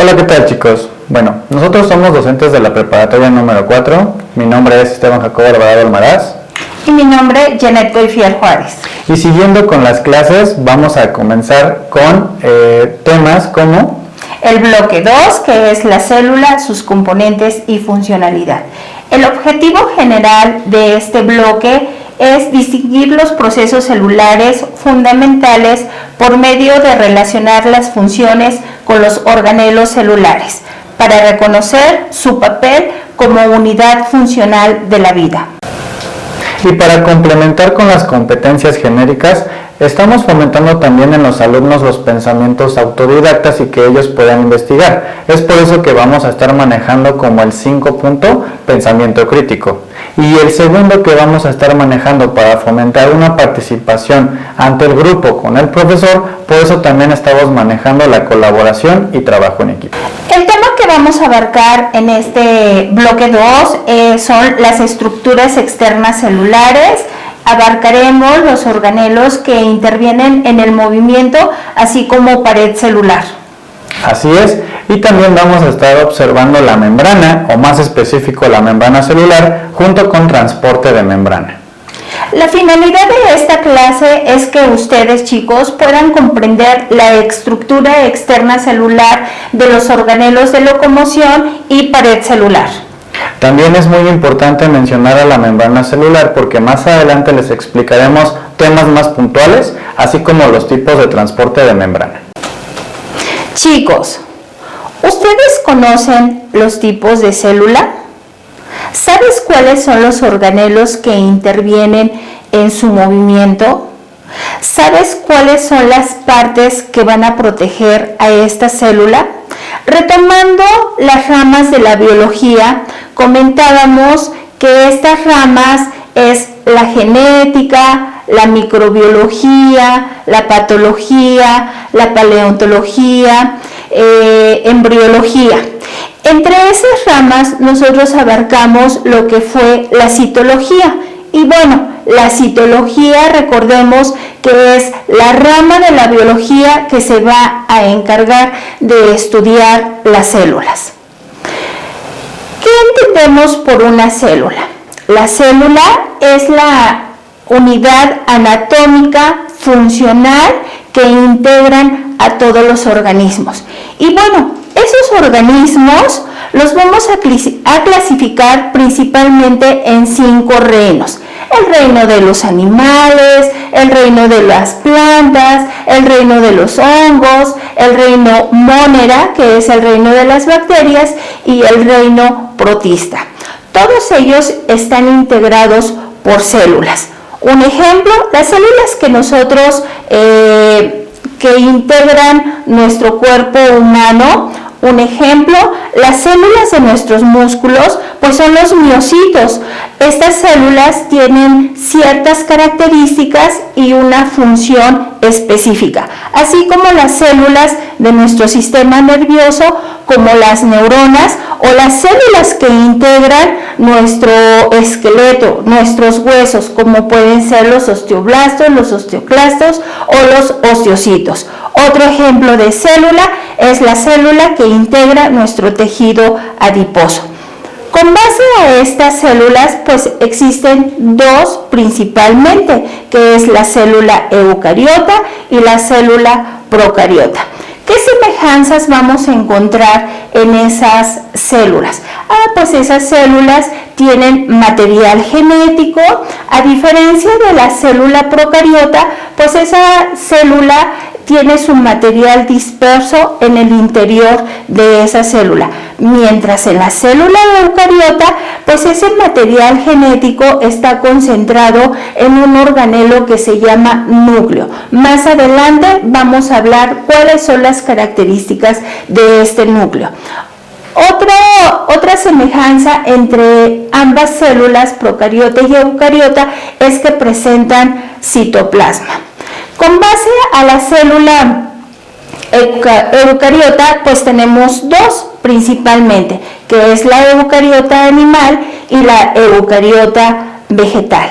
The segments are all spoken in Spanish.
Hola, ¿qué tal, chicos? Bueno, nosotros somos docentes de la preparatoria número 4. Mi nombre es Esteban Jacobo Alvarado Almaraz. Y mi nombre es Janet Goifiel Juárez. Y siguiendo con las clases, vamos a comenzar con temas como el bloque 2, que es la célula, sus componentes y funcionalidad. El objetivo general de este bloque es distinguir los procesos celulares fundamentales por medio de relacionar las funciones con los organelos celulares, para reconocer su papel como unidad funcional de la vida. Y para complementar con las competencias genéricas, estamos fomentando también en los alumnos los pensamientos autodidactas y que ellos puedan investigar. Es por eso que vamos a estar manejando como el 5 punto pensamiento crítico. Y el segundo que vamos a estar manejando para fomentar una participación ante el grupo con el profesor, por eso también estamos manejando la colaboración y trabajo en equipo. El tema que vamos a abarcar en este bloque 2 son las estructuras externas celulares. Abarcaremos los organelos que intervienen en el movimiento, así como pared celular. Así es, y también vamos a estar observando la membrana, o más específico la membrana celular, junto con transporte de membrana. La finalidad de esta clase es que ustedes, chicos, puedan comprender la estructura externa celular de los organelos de locomoción y pared celular. También es muy importante mencionar a la membrana celular porque más adelante les explicaremos temas más puntuales, así como los tipos de transporte de membrana. Chicos, ¿ustedes conocen los tipos de célula? ¿Sabes cuáles son los organelos que intervienen en su movimiento? ¿Sabes cuáles son las partes que van a proteger a esta célula? Retomando las ramas de la biología, comentábamos que estas ramas es la genética, la microbiología, la patología, la paleontología, embriología. Entre esas ramas nosotros abarcamos lo que fue la citología. Y bueno, la citología, recordemos que es la rama de la biología que se va a encargar de estudiar las células. ¿Qué entendemos por una célula? La célula es la unidad anatómica funcional que integran a todos los organismos. Y bueno, esos organismos los vamos a clasificar principalmente en 5 reinos. El reino de los animales, el reino de las plantas, el reino de los hongos, el reino monera, que es el reino de las bacterias, y el reino protista. Todos ellos están integrados por células. Un ejemplo, las células que nosotros que integran nuestro cuerpo humano. Un ejemplo, las células de nuestros músculos, pues son los miocitos. Estas células tienen ciertas características y una función específica, así como las células de nuestro sistema nervioso, como las neuronas o las células que integran nuestro esqueleto, nuestros huesos, como pueden ser los osteoblastos, los osteoclastos o los osteocitos. Otro ejemplo de célula es la célula que integra nuestro tejido adiposo. Con base a estas células, pues existen dos principalmente, que es la célula eucariota y la célula procariota. ¿Qué semejanzas vamos a encontrar en esas células? Pues esas células tienen material genético, a diferencia de la célula procariota, pues esa célula tiene su material disperso en el interior de esa célula, mientras en la célula eucariota, pues ese material genético está concentrado en un organelo que se llama núcleo. Más adelante vamos a hablar cuáles son las características de este núcleo. Otra semejanza entre ambas células, procariota y eucariota, es que presentan citoplasma. Con base a la célula eucariota, pues tenemos dos principalmente, que es la eucariota animal y la eucariota vegetal.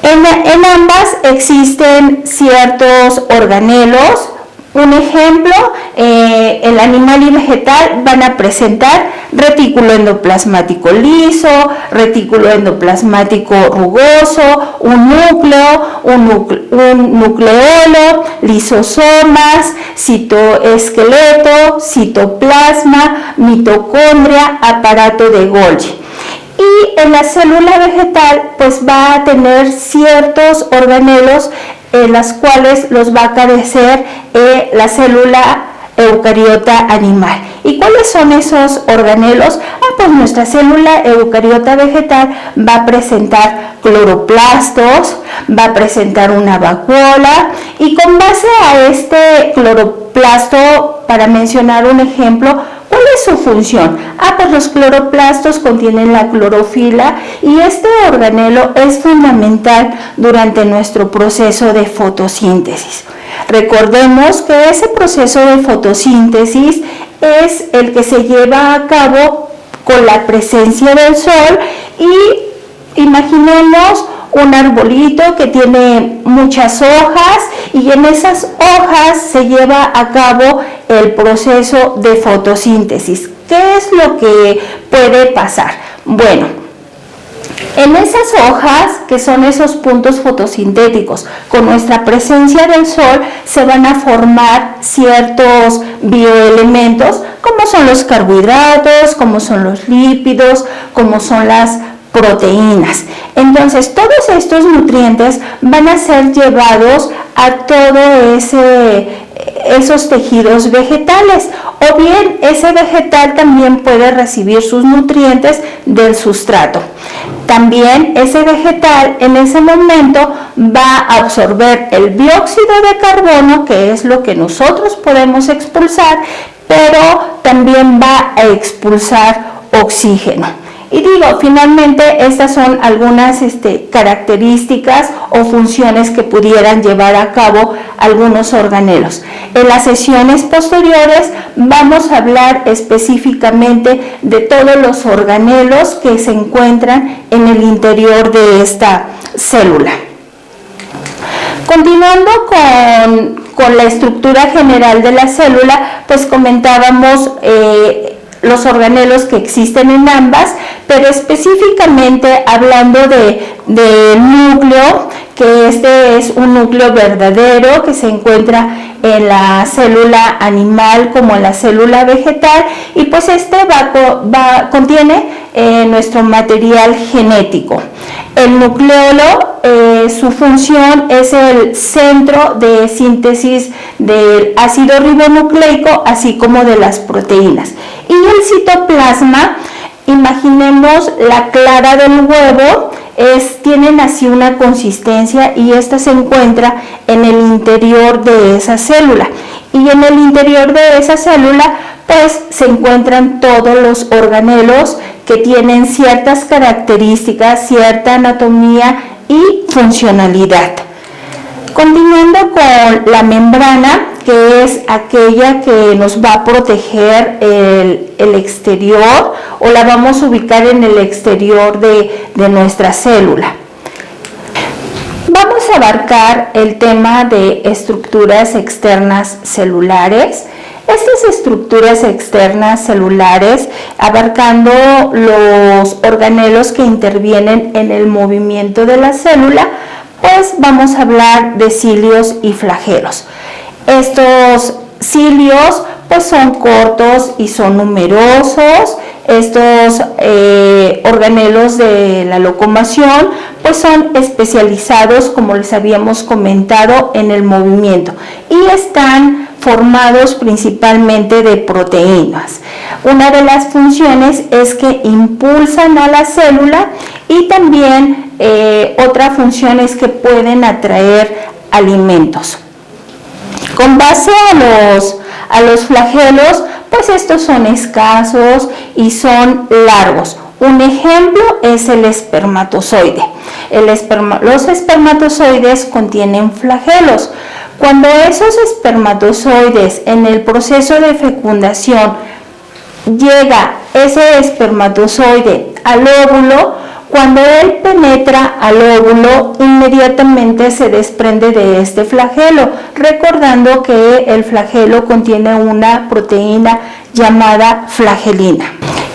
En ambas existen ciertos organelos Un ejemplo, el animal y vegetal van a presentar retículo endoplasmático liso, retículo endoplasmático rugoso, un nucleolo, lisosomas, citoesqueleto, citoplasma, mitocondria, aparato de Golgi. Y en la célula vegetal pues va a tener ciertos organelos en las cuales los va a carecer la célula eucariota animal. ¿Y cuáles son esos organelos? Pues nuestra célula eucariota vegetal va a presentar cloroplastos, va a presentar una vacuola, y con base a este cloroplasto, para mencionar un ejemplo, ¿cuál es su función? Pues los cloroplastos contienen la clorofila y este organelo es fundamental durante nuestro proceso de fotosíntesis. Recordemos que ese proceso de fotosíntesis es el que se lleva a cabo con la presencia del sol, y imaginemos un arbolito que tiene muchas hojas y en esas hojas se lleva a cabo el proceso de fotosíntesis. ¿Qué es lo que puede pasar? Bueno, en esas hojas, que son esos puntos fotosintéticos, con nuestra presencia del sol se van a formar ciertos bioelementos, como son los carbohidratos, como son los lípidos, como son las proteínas. Entonces, todos estos nutrientes van a ser llevados a todos esos tejidos vegetales, o bien ese vegetal también puede recibir sus nutrientes del sustrato. También ese vegetal en ese momento va a absorber el dióxido de carbono, que es lo que nosotros podemos expulsar, pero también va a expulsar oxígeno. Y digo, finalmente estas son algunas características o funciones que pudieran llevar a cabo algunos organelos. En las sesiones posteriores vamos a hablar específicamente de todos los organelos que se encuentran en el interior de esta célula. Continuando con la estructura general de la célula, pues comentábamos los organelos que existen en ambas, pero específicamente hablando del núcleo, que este es un núcleo verdadero que se encuentra en la célula animal como en la célula vegetal, y pues contiene nuestro material genético. El nucleolo, su función es el centro de síntesis del ácido ribonucleico, así como de las proteínas. Y el citoplasma, imaginemos la clara del huevo, tienen así una consistencia, y esta se encuentra en el interior de esa célula. Y en el interior de esa célula pues se encuentran todos los organelos que tienen ciertas características, cierta anatomía y funcionalidad. Continuando con la membrana, que es aquella que nos va a proteger el exterior, o la vamos a ubicar en el exterior de nuestra célula. Vamos a abarcar el tema de estructuras externas celulares. Estas estructuras externas celulares, abarcando los organelos que intervienen en el movimiento de la célula, pues vamos a hablar de cilios y flagelos. Estos cilios pues son cortos y son numerosos. Estos organelos de la locomoción pues son especializados, como les habíamos comentado, en el movimiento, y están formados principalmente de proteínas. Una de las funciones es que impulsan a la célula, y también otra función es que pueden atraer alimentos. Con base a los flagelos, pues estos son escasos y son largos. Un ejemplo es el espermatozoide. Los espermatozoides contienen flagelos. Cuando esos espermatozoides, en el proceso de fecundación, llega ese espermatozoide al óvulo, Cuando él penetra al óvulo, inmediatamente se desprende de este flagelo, recordando que el flagelo contiene una proteína llamada flagelina.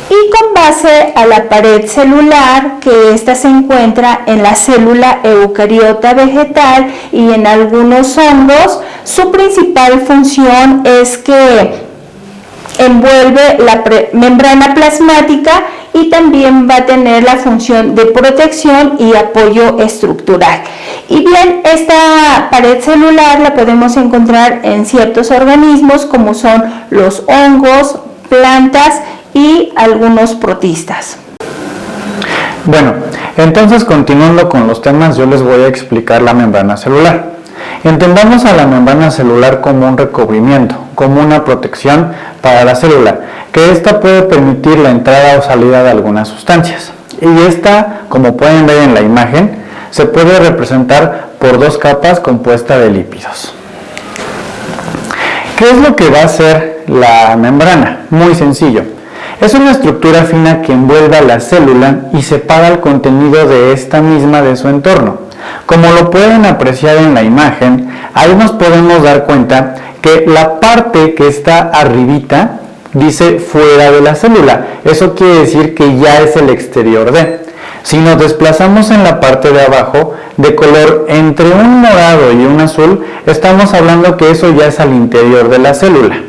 Y con base a la pared celular, que ésta se encuentra en la célula eucariota vegetal y en algunos hongos, su principal función es que envuelve la membrana plasmática y también va a tener la función de protección y apoyo estructural. Y bien, esta pared celular la podemos encontrar en ciertos organismos como son los hongos, plantas y algunos protistas. Bueno, entonces continuando con los temas, yo les voy a explicar la membrana celular. Entendamos a la membrana celular como un recubrimiento, como una protección para la célula, que ésta puede permitir la entrada o salida de algunas sustancias. Y esta, como pueden ver en la imagen, se puede representar por dos capas compuestas de lípidos. ¿Qué es lo que va a hacer la membrana? Muy sencillo. Es una estructura fina que envuelve a la célula y separa el contenido de esta misma de su entorno. Como lo pueden apreciar en la imagen, ahí nos podemos dar cuenta que la parte que está arribita dice fuera de la célula. Eso quiere decir que ya es el exterior de. Si nos desplazamos en la parte de abajo, de color entre un morado y un azul, estamos hablando que eso ya es al interior de la célula.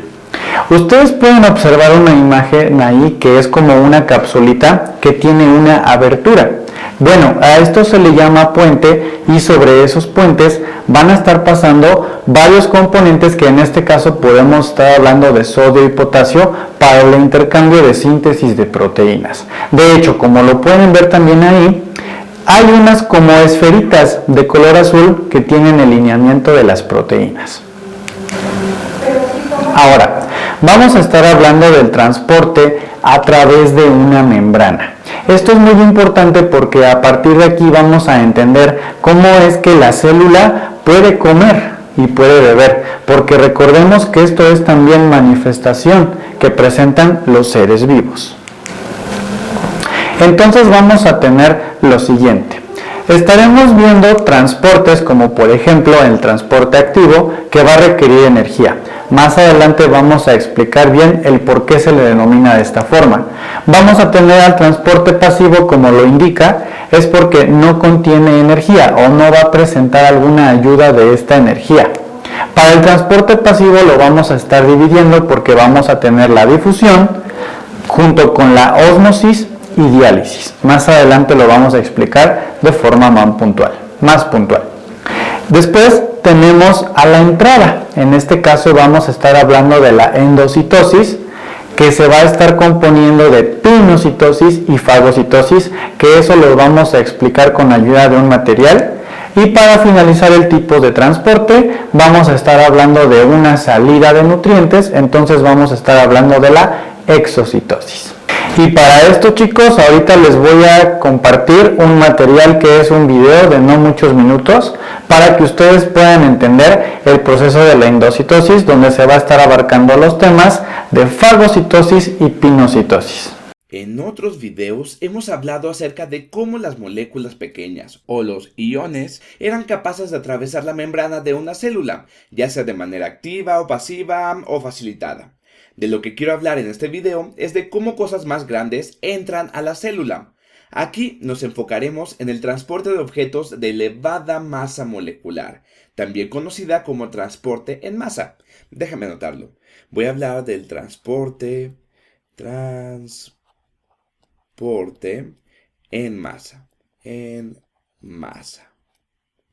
Ustedes pueden observar una imagen ahí que es como una capsulita que tiene una abertura. Bueno, a esto se le llama puente y sobre esos puentes van a estar pasando varios componentes que en este caso podemos estar hablando de sodio y potasio para el intercambio de síntesis de proteínas. De hecho, como lo pueden ver también ahí, hay unas como esferitas de color azul que tienen el lineamiento de las proteínas. Ahora, vamos a estar hablando del transporte a través de una membrana. Esto es muy importante porque a partir de aquí vamos a entender cómo es que la célula puede comer y puede beber, porque recordemos que esto es también manifestación que presentan los seres vivos. Entonces vamos a tener lo siguiente. Estaremos viendo transportes como por ejemplo el transporte activo que va a requerir energía. Más adelante vamos a explicar bien el por qué se le denomina de esta forma. Vamos a tener al transporte pasivo, como lo indica, es porque no contiene energía o no va a presentar alguna ayuda de esta energía. Para el transporte pasivo lo vamos a estar dividiendo porque vamos a tener la difusión junto con la ósmosis y diálisis. Más adelante lo vamos a explicar de forma más puntual. Después tenemos a la entrada. En este caso vamos a estar hablando de la endocitosis, que se va a estar componiendo de pinocitosis y fagocitosis, que eso lo vamos a explicar con ayuda de un material. Y para finalizar el tipo de transporte, vamos a estar hablando de una salida de nutrientes, entonces vamos a estar hablando de la exocitosis. Y para esto, chicos, ahorita les voy a compartir un material que es un video de no muchos minutos para que ustedes puedan entender el proceso de la endocitosis, donde se va a estar abarcando los temas de fagocitosis y pinocitosis. En otros videos hemos hablado acerca de cómo las moléculas pequeñas o los iones eran capaces de atravesar la membrana de una célula, ya sea de manera activa o pasiva o facilitada. De lo que quiero hablar en este video es de cómo cosas más grandes entran a la célula. Aquí nos enfocaremos en el transporte de objetos de elevada masa molecular, también conocida como transporte en masa. Déjame anotarlo. Voy a hablar del transporte en masa.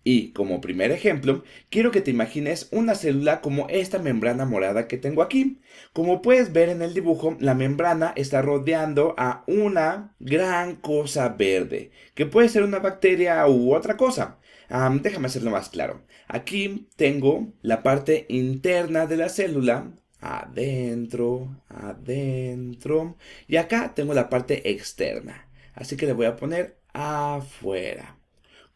Y como primer ejemplo, quiero que te imagines una célula como esta membrana morada que tengo aquí. Como puedes ver en el dibujo, la membrana está rodeando a una gran cosa verde, que puede ser una bacteria u otra cosa. Déjame hacerlo más claro. Aquí tengo la parte interna de la célula, adentro, y acá tengo la parte externa. Así que le voy a poner afuera.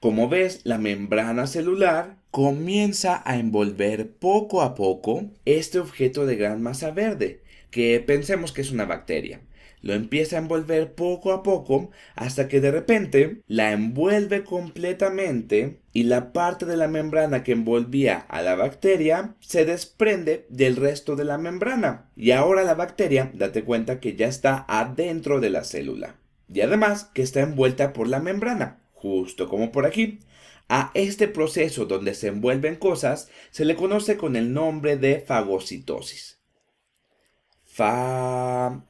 Como ves, la membrana celular comienza a envolver poco a poco este objeto de gran masa verde, que pensemos que es una bacteria. lo empieza a envolver poco a poco hasta que de repente la envuelve completamente y la parte de la membrana que envolvía a la bacteria se desprende del resto de la membrana. Y ahora la bacteria, date cuenta que ya está adentro de la célula. Y además que está envuelta por la membrana, justo como por aquí. A este proceso donde se envuelven cosas se le conoce con el nombre de fagocitosis. Fagocitosis.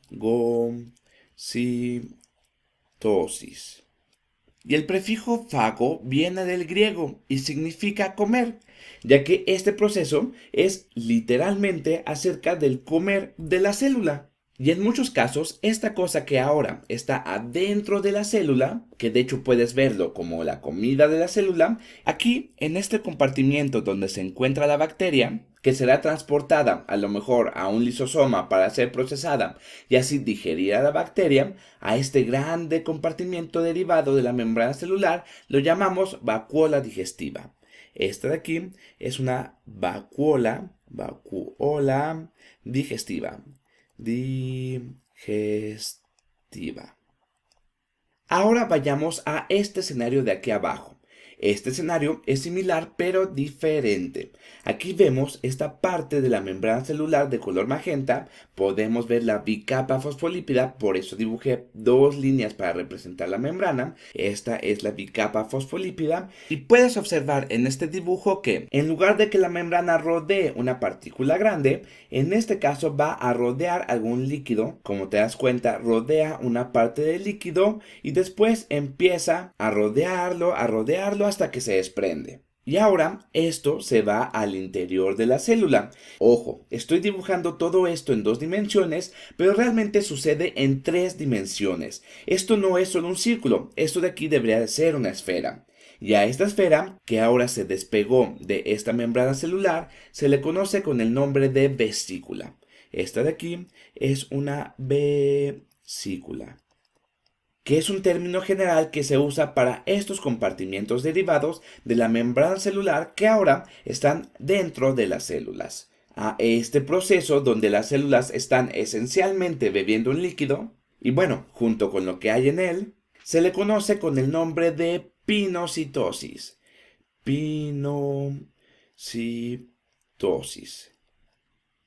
Y el prefijo fago viene del griego y significa comer, ya que este proceso es literalmente acerca del comer de la célula. Y en muchos casos, esta cosa que ahora está adentro de la célula, que de hecho puedes verlo como la comida de la célula, aquí en este compartimiento donde se encuentra la bacteria, que será transportada a lo mejor a un lisosoma para ser procesada y así digerida la bacteria, a este grande compartimiento derivado de la membrana celular lo llamamos vacuola digestiva. Esta de aquí es una vacuola digestiva. Ahora vayamos a este escenario de aquí abajo. Este escenario es similar pero diferente. Aquí vemos esta parte de la membrana celular de color magenta. Podemos ver la bicapa fosfolípida, por eso dibujé dos líneas para representar la membrana. Esta es la bicapa fosfolípida y puedes observar en este dibujo que en lugar de que la membrana rodee una partícula grande, en este caso va a rodear algún líquido. Como te das cuenta, rodea una parte del líquido y después empieza a rodearlo hasta que se desprende. Y ahora esto se va al interior de la célula. Ojo, estoy dibujando todo esto en 2 dimensiones, pero realmente sucede en 3 dimensiones. Esto no es solo un círculo, esto de aquí debería de ser una esfera. Y a esta esfera, que ahora se despegó de esta membrana celular, se le conoce con el nombre de vesícula. Esta de aquí es una vesícula, que es un término general que se usa para estos compartimientos derivados de la membrana celular que ahora están dentro de las células. A este proceso donde las células están esencialmente bebiendo un líquido, y bueno, junto con lo que hay en él, se le conoce con el nombre de pinocitosis. Pinocitosis.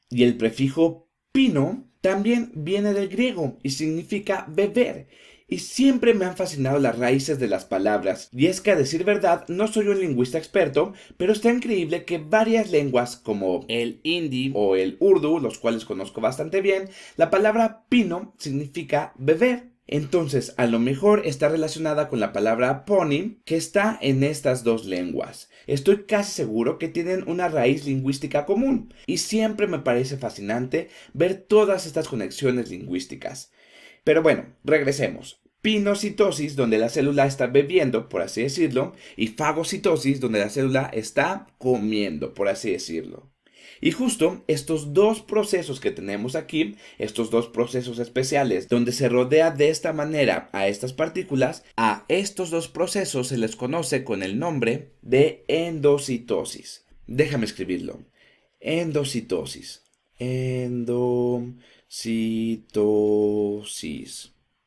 Y el prefijo pino también viene del griego y significa beber. Y siempre me han fascinado las raíces de las palabras, y es que a decir verdad no soy un lingüista experto, pero está increíble que varias lenguas como el hindi o el urdu, los cuales conozco bastante bien, la palabra pino significa beber. Entonces, a lo mejor está relacionada con la palabra pony, que está en estas 2 lenguas. Estoy casi seguro que tienen una raíz lingüística común, y siempre me parece fascinante ver todas estas conexiones lingüísticas. Pero bueno, regresemos. Pinocitosis, donde la célula está bebiendo, por así decirlo, y fagocitosis, donde la célula está comiendo, por así decirlo. Y justo estos 2 procesos que tenemos aquí, estos 2 procesos especiales, donde se rodea de esta manera a estas partículas, a estos 2 procesos se les conoce con el nombre de endocitosis. Déjame escribirlo. Endocitosis. Endocitosis.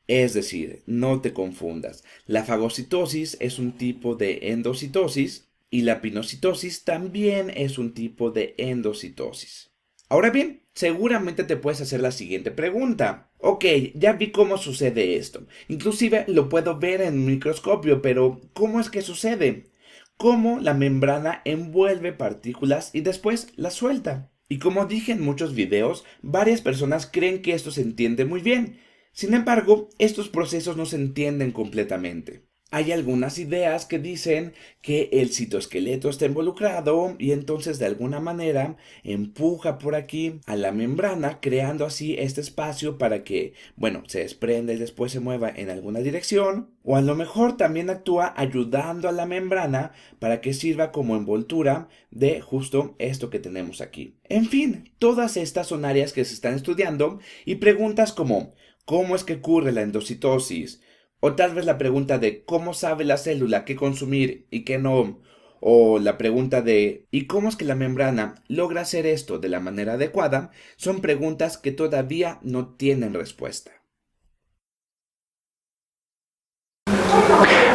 Es decir, no te confundas. La fagocitosis es un tipo de endocitosis y la pinocitosis también es un tipo de endocitosis. Ahora bien, seguramente te puedes hacer la siguiente pregunta. Ok, ya vi cómo sucede esto. Inclusive lo puedo ver en un microscopio, pero ¿cómo es que sucede? ¿Cómo la membrana envuelve partículas y después las suelta? Y como dije en muchos videos, varias personas creen que esto se entiende muy bien. Sin embargo, estos procesos no se entienden completamente. Hay algunas ideas que dicen que el citoesqueleto está involucrado y entonces de alguna manera empuja por aquí a la membrana, creando así este espacio para que, bueno, se desprenda y después se mueva en alguna dirección. O a lo mejor también actúa ayudando a la membrana para que sirva como envoltura de justo esto que tenemos aquí. En fin, todas estas son áreas que se están estudiando y preguntas como ¿cómo es que ocurre la endocitosis? O tal vez la pregunta de ¿cómo sabe la célula qué consumir y qué no? O la pregunta de ¿y cómo es que la membrana logra hacer esto de la manera adecuada? Son preguntas que todavía no tienen respuesta.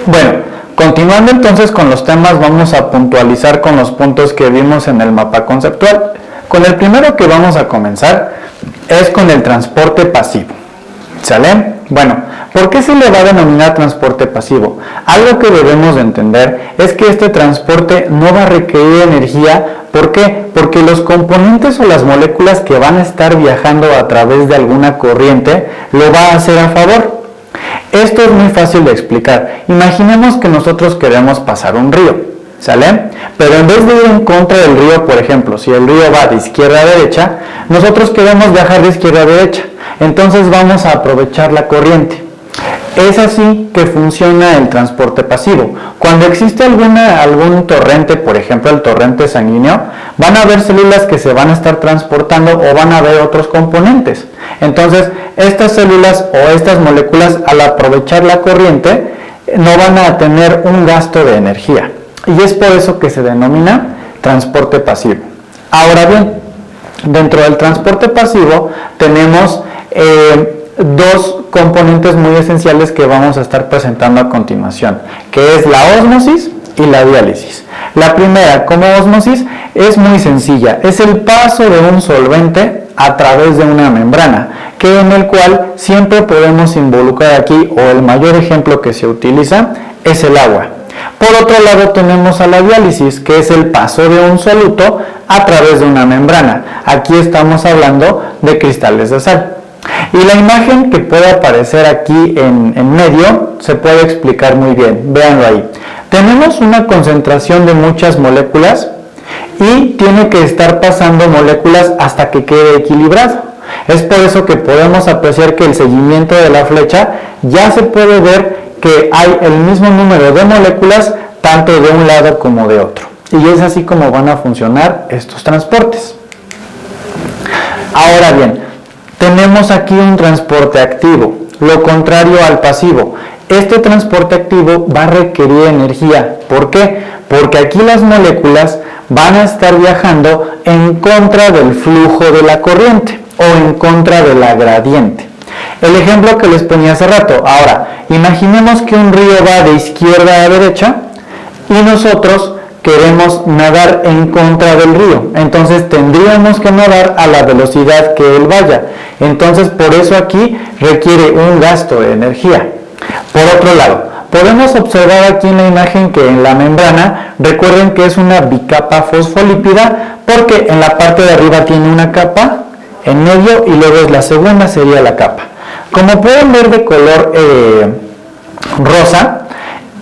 Bueno, continuando entonces con los temas, vamos a puntualizar con los puntos que vimos en el mapa conceptual. Con el primero que vamos a comenzar es con el transporte pasivo. ¿Sale? Bueno, ¿por qué se le va a denominar transporte pasivo? Algo que debemos de entender es que este transporte no va a requerir energía. ¿Por qué? Porque los componentes o las moléculas que van a estar viajando a través de alguna corriente lo va a hacer a favor. Esto es muy fácil de explicar. Imaginemos que nosotros queremos pasar un río, ¿sale? Pero en vez de ir en contra del río, por ejemplo, si el río va de izquierda a derecha, nosotros queremos viajar de izquierda a derecha. Entonces vamos a aprovechar la corriente. Es así que funciona el transporte pasivo. Cuando existe algún torrente, por ejemplo el torrente sanguíneo, van a haber células que se van a estar transportando o van a haber otros componentes. Entonces, estas células o estas moléculas, al aprovechar la corriente, no van a tener un gasto de energía. Y es por eso que se denomina transporte pasivo. Ahora bien, dentro del transporte pasivo tenemos dos componentes muy esenciales que vamos a estar presentando a continuación, que es la ósmosis y la diálisis. La primera, como ósmosis, es muy sencilla, es el paso de un solvente a través de una membrana, que en el cual siempre podemos involucrar aquí, o el mayor ejemplo que se utiliza, es el agua. Por otro lado tenemos a la diálisis, que es el paso de un soluto a través de una membrana. Aquí estamos hablando de cristales de sal. Y la imagen que puede aparecer aquí en medio se puede explicar muy bien. Véanlo ahí. Tenemos una concentración de muchas moléculas y tiene que estar pasando moléculas hasta que quede equilibrado. Es por eso que podemos apreciar que el seguimiento de la flecha ya se puede ver que hay el mismo número de moléculas tanto de un lado como de otro. Y es así como van a funcionar estos transportes. Ahora bien, tenemos aquí un transporte activo, lo contrario al pasivo. Este transporte activo va a requerir energía. ¿Por qué? Porque aquí las moléculas van a estar viajando en contra del flujo de la corriente o en contra de la gradiente. El ejemplo que les ponía hace rato. Ahora, imaginemos que un río va de izquierda a derecha y nosotros queremos nadar en contra del río. Entonces tendríamos que nadar a la velocidad que él vaya. Entonces por eso aquí requiere un gasto de energía. Por otro lado, podemos observar aquí en la imagen que en la membrana, recuerden que es una bicapa fosfolípida porque en la parte de arriba tiene una capa, en medio y luego es la segunda, sería la capa. Como pueden ver de color rosa,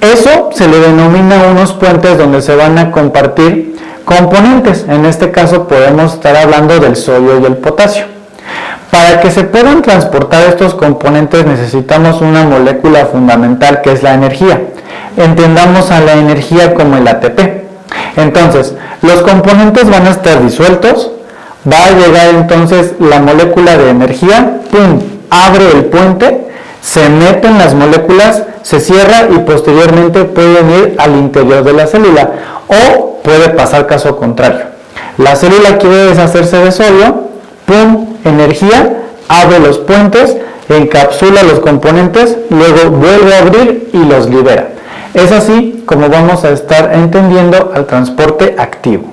eso se le denomina unos puentes donde se van a compartir componentes. En este caso podemos estar hablando del sodio y el potasio. Para que se puedan transportar estos componentes necesitamos una molécula fundamental que es la energía. Entendamos a la energía como el ATP. Entonces, los componentes van a estar disueltos, va a llegar entonces la molécula de energía, ¡pum!, abre el puente, se meten las moléculas, se cierra y posteriormente pueden ir al interior de la célula, o puede pasar caso contrario. La célula quiere deshacerse de sodio, ¡pum!, energía, abre los puentes, encapsula los componentes, luego vuelve a abrir y los libera. Es así como vamos a estar entendiendo al transporte activo.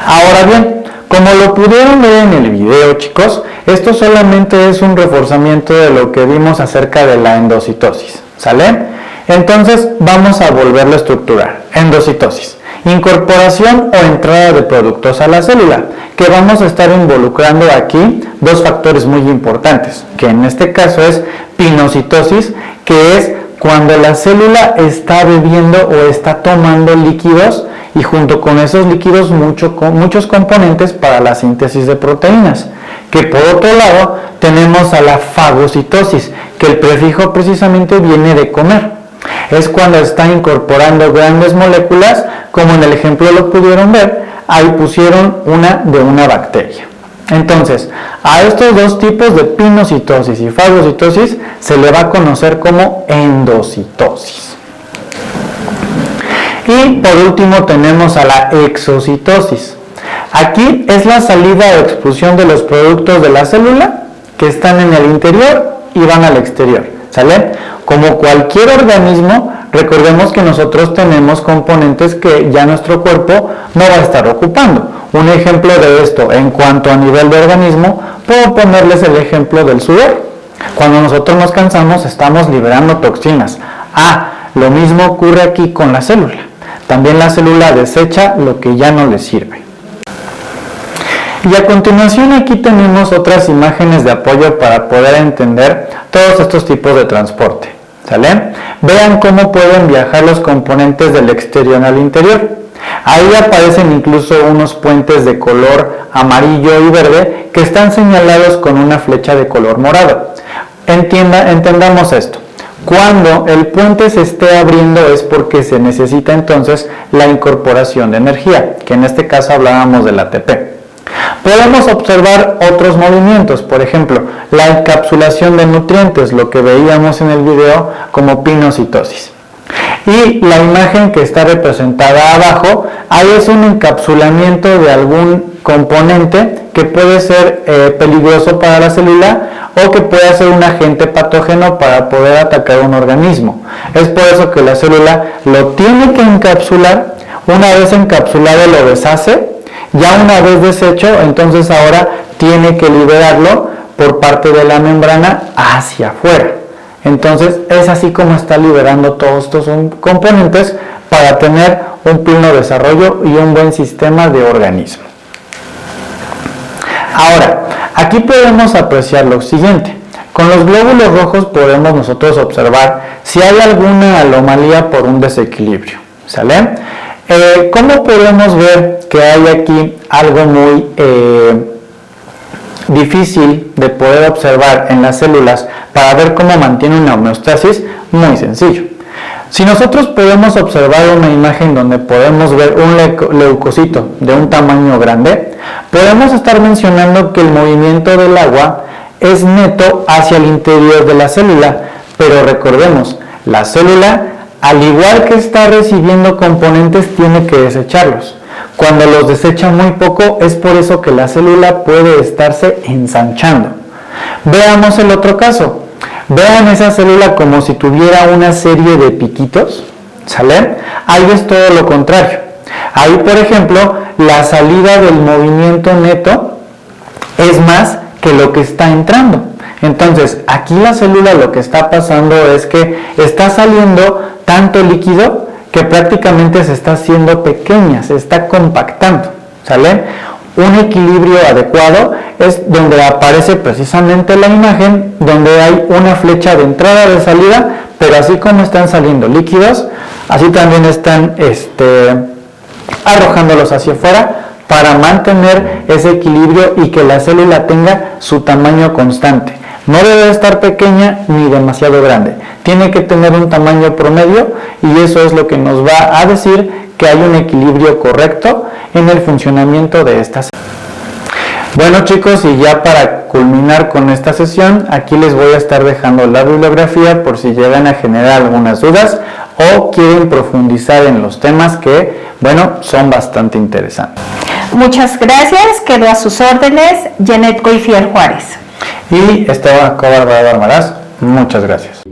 Ahora bien, como lo pudieron ver en el video, chicos, esto solamente es un reforzamiento de lo que vimos acerca de la endocitosis, ¿sale? Entonces vamos a volverlo a estructurar. Endocitosis, incorporación o entrada de productos a la célula, que vamos a estar involucrando aquí dos factores muy importantes, que en este caso es pinocitosis, que es cuando la célula está bebiendo o está tomando líquidos y junto con esos líquidos muchos componentes para la síntesis de proteínas. Que por otro lado tenemos a la fagocitosis, que el prefijo precisamente viene de comer. Es cuando está incorporando grandes moléculas, como en el ejemplo lo pudieron ver, ahí pusieron una de una bacteria. Entonces, a estos dos tipos de pinocitosis y fagocitosis se le va a conocer como endocitosis. Y por último tenemos a la exocitosis. Aquí es la salida o expulsión de los productos de la célula que están en el interior y van al exterior. ¿sale? Como cualquier organismo, recordemos que nosotros tenemos componentes que ya nuestro cuerpo no va a estar ocupando. Un ejemplo de esto en cuanto a nivel de organismo, puedo ponerles el ejemplo del sudor. Cuando nosotros nos cansamos, estamos liberando toxinas. Lo mismo ocurre aquí con la célula. También la célula desecha lo que ya no le sirve. Y a continuación aquí tenemos otras imágenes de apoyo para poder entender todos estos tipos de transporte, ¿sale? Vean cómo pueden viajar los componentes del exterior al interior. Ahí aparecen incluso unos puentes de color amarillo y verde que están señalados con una flecha de color morado. Entendamos esto. Cuando el puente se esté abriendo es porque se necesita entonces la incorporación de energía, que en este caso hablábamos del ATP. Podemos observar otros movimientos, por ejemplo, la encapsulación de nutrientes, lo que veíamos en el video como pinocitosis. Y la imagen que está representada abajo, ahí es un encapsulamiento de algún componente que puede ser peligroso para la célula o que puede ser un agente patógeno para poder atacar un organismo. Es por eso que la célula lo tiene que encapsular. Una vez encapsulado lo deshace. Ya una vez deshecho, entonces ahora tiene que liberarlo por parte de la membrana hacia afuera. Entonces es así como está liberando todos estos componentes para tener un pleno desarrollo y un buen sistema de organismo. Ahora, aquí podemos apreciar lo siguiente. Con los glóbulos rojos podemos nosotros observar si hay alguna anomalía por un desequilibrio, ¿sale? ¿Cómo podemos ver que hay aquí algo muy difícil de poder observar en las células para ver cómo mantiene una homeostasis? Muy sencillo. Si nosotros podemos observar una imagen donde podemos ver un leucocito de un tamaño grande, podemos estar mencionando que el movimiento del agua es neto hacia el interior de la célula, pero recordemos, la célula, al igual que está recibiendo componentes, tiene que desecharlos. Cuando los desecha muy poco, es por eso que la célula puede estarse ensanchando. Veamos el otro caso. Vean esa célula como si tuviera una serie de piquitos, ¿sale? Ahí es todo lo contrario. Ahí, por ejemplo, la salida del movimiento neto es más que lo que está entrando. Entonces, aquí la célula lo que está pasando es que está saliendo tanto líquido que prácticamente se está haciendo pequeña, se está compactando, ¿sale? Un equilibrio adecuado es donde aparece precisamente la imagen donde hay una flecha de entrada y de salida, pero así como están saliendo líquidos, así también están arrojándolos hacia afuera para mantener ese equilibrio y que la célula tenga su tamaño constante. No debe estar pequeña ni demasiado grande, tiene que tener un tamaño promedio y eso es lo que nos va a decir que hay un equilibrio correcto en el funcionamiento de esta célula. Bueno chicos, y ya para culminar con esta sesión, aquí les voy a estar dejando la bibliografía por si llegan a generar algunas dudas o quieren profundizar en los temas que, bueno, son bastante interesantes. Muchas gracias, quedo a sus órdenes, Janet Goifiel Juárez. Y Esteban Escobar Almaraz, muchas gracias.